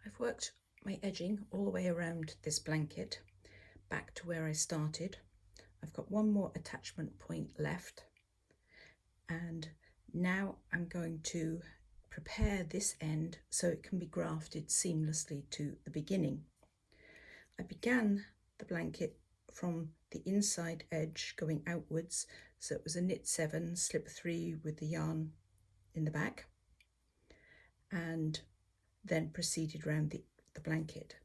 I've worked my edging all the way around this blanket back to where I started. I've got one more attachment point left, and now I'm going to prepare this end so it can be grafted seamlessly to the beginning. I began the blanket from the inside edge going outwards, so it was a knit 7 slip 3 with the yarn in the back, and then proceeded around the blanket.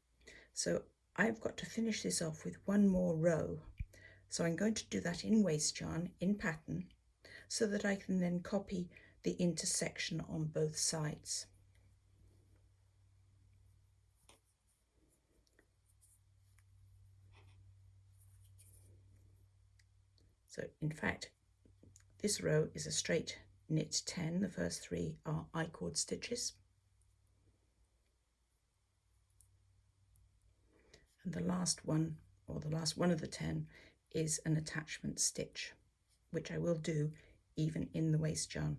So I've got to finish this off with one more row, so I'm going to do that in waste yarn in pattern so that I can then copy the intersection on both sides. So in fact, this row is a straight knit 10. The first 3 are I-cord stitches, and the last one, or the last one of the 10, is an attachment stitch, which I will do even in the waste yarn.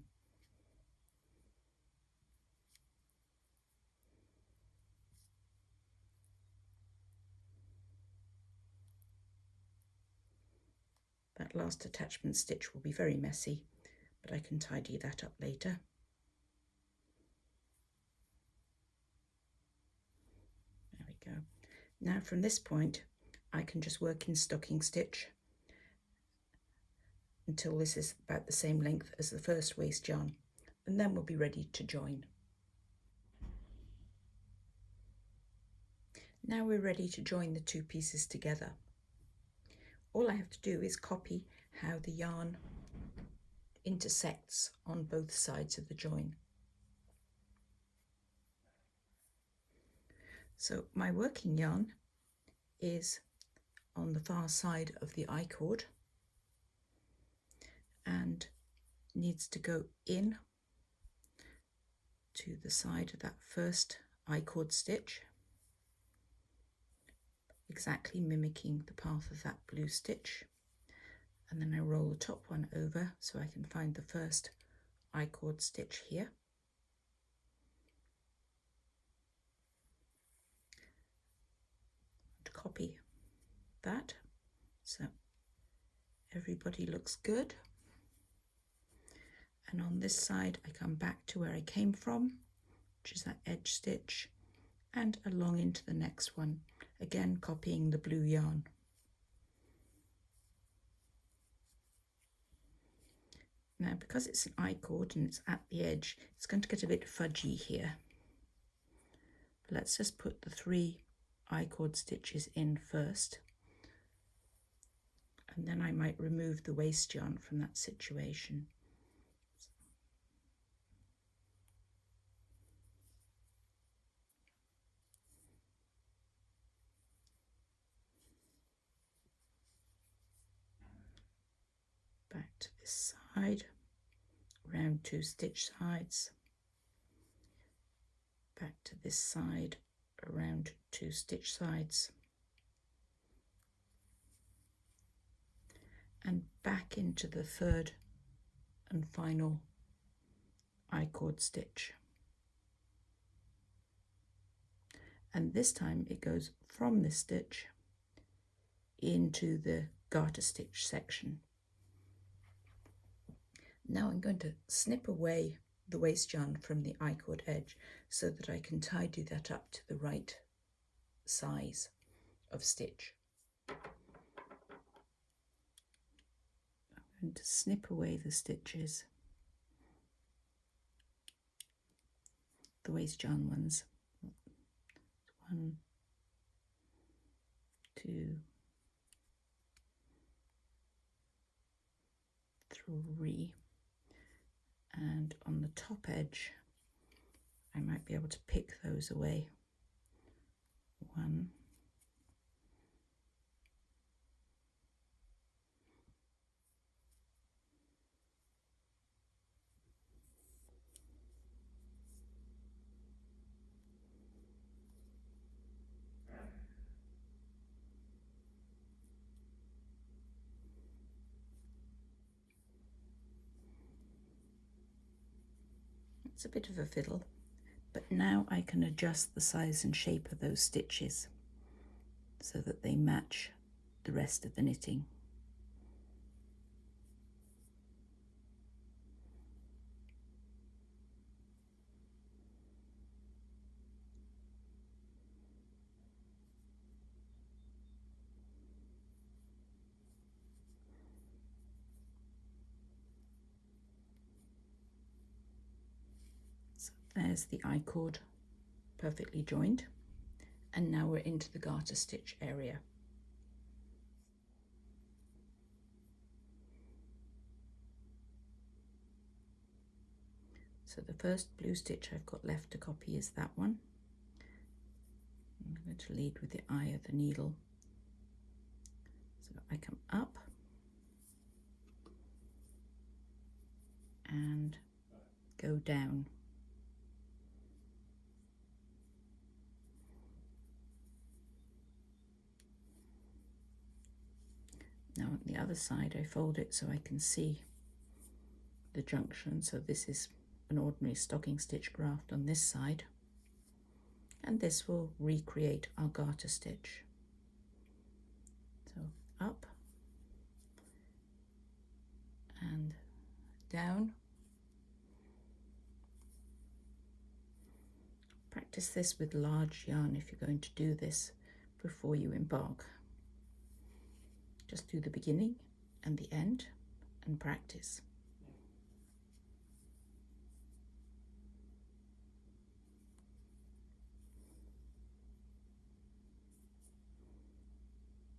That last attachment stitch will be very messy, but I can tidy that up later. There we go. Now from this point, I can just work in stocking stitch until this is about the same length as the first waste yarn, and then we'll be ready to join. Now we're ready to join the 2 pieces together. All I have to do is copy how the yarn intersects on both sides of the join. So my working yarn is on the far side of the I-cord and needs to go in to the side of that first I-cord stitch, exactly mimicking the path of that blue stitch, and then I roll the top one over so I can find the first I-cord stitch here. And copy that so everybody looks good, and on this side I come back to where I came from, which is that edge stitch, and along into the next one, again copying the blue yarn. Now because it's an I-cord and it's at the edge, it's going to get a bit fudgy here. Let's just put the 3 I-cord stitches in first, and then I might remove the waste yarn from that situation. Back to this side, around 2 stitch sides, back to this side, around 2 stitch sides, and back into the 3rd and final I-cord stitch. And this time it goes from this stitch into the garter stitch section. Now I'm going to snip away the waste yarn from the I-cord edge so that I can tidy that up to the right size of stitch. I'm going to snip away the stitches, the waste yarn ones. 1, 2, 3, and on the top edge I might be able to pick those away. 1, 'It's a bit of a fiddle, But now I can adjust the size and shape of those stitches so that they match the rest of the knitting. So there's the I-cord perfectly joined, and now we're into the garter stitch area. So the first blue stitch I've got left to copy is that one. I'm going to lead with the eye of the needle. So I come up and go down. Now on the other side I fold it so I can see the junction. So this is an ordinary stocking stitch graft on this side, and this will recreate our garter stitch. So up and down. Practice this with large yarn if you're going to do this before you embark. Just do the beginning and the end and practice.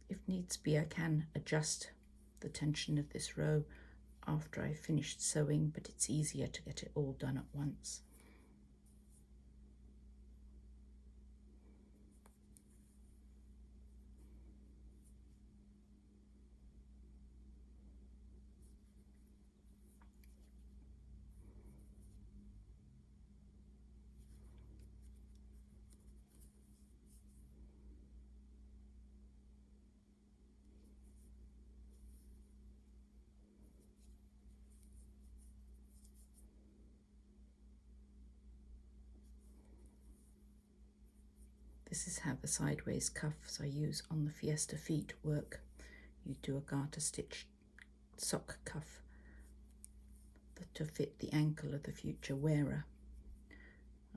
If needs be, I can adjust the tension of this row after I've finished sewing, but it's easier to get it all done at once. This is how the sideways cuffs I use on the Fiesta feet work. You do a garter stitch sock cuff to fit the ankle of the future wearer.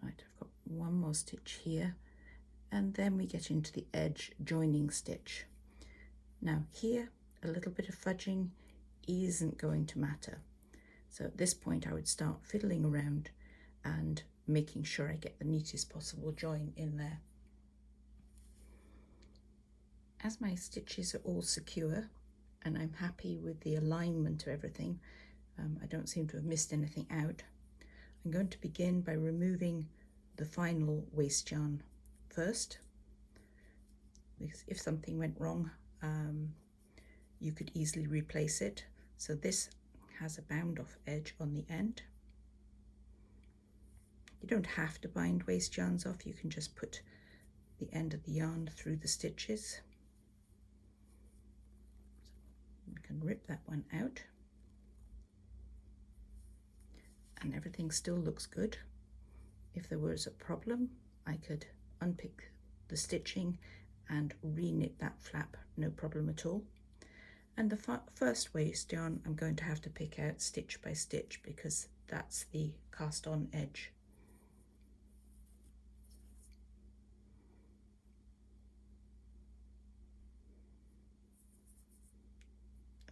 Right, I've got one more stitch here, and then we get into the edge joining stitch. Now here, a little bit of fudging isn't going to matter. So at this point I would start fiddling around and making sure I get the neatest possible join in there. As my stitches are all secure and I'm happy with the alignment of everything, I don't seem to have missed anything out, I'm going to begin by removing the final waste yarn first, because if something went wrong, you could easily replace it. So this has a bound off edge on the end. You don't have to bind waste yarns off, you can just put the end of the yarn through the stitches. We can rip that one out, and everything still looks good. If there was a problem, I could unpick the stitching and re-knit that flap, no problem at all. And the first waste yarn I'm going to have to pick out stitch by stitch because that's the cast on edge.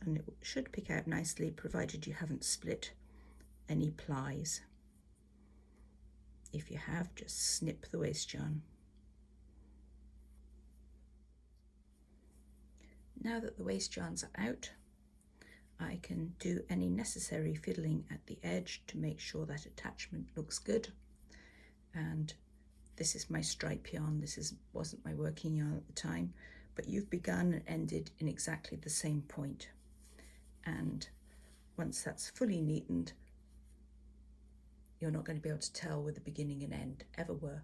And it should pick out nicely provided you haven't split any plies. If you have, just snip the waste yarn. Now that the waste yarns are out, I can do any necessary fiddling at the edge to make sure that attachment looks good. And this is my stripe yarn. This wasn't my working yarn at the time, but you've begun and ended in exactly the same point. And once that's fully neatened, you're not going to be able to tell where the beginning and end ever were.